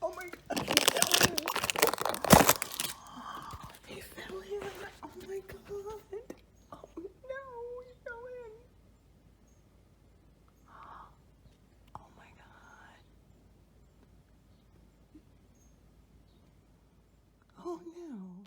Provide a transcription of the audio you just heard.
Oh my god, he fell in. Oh my god. Oh no, he fell in. Oh my god. Oh no.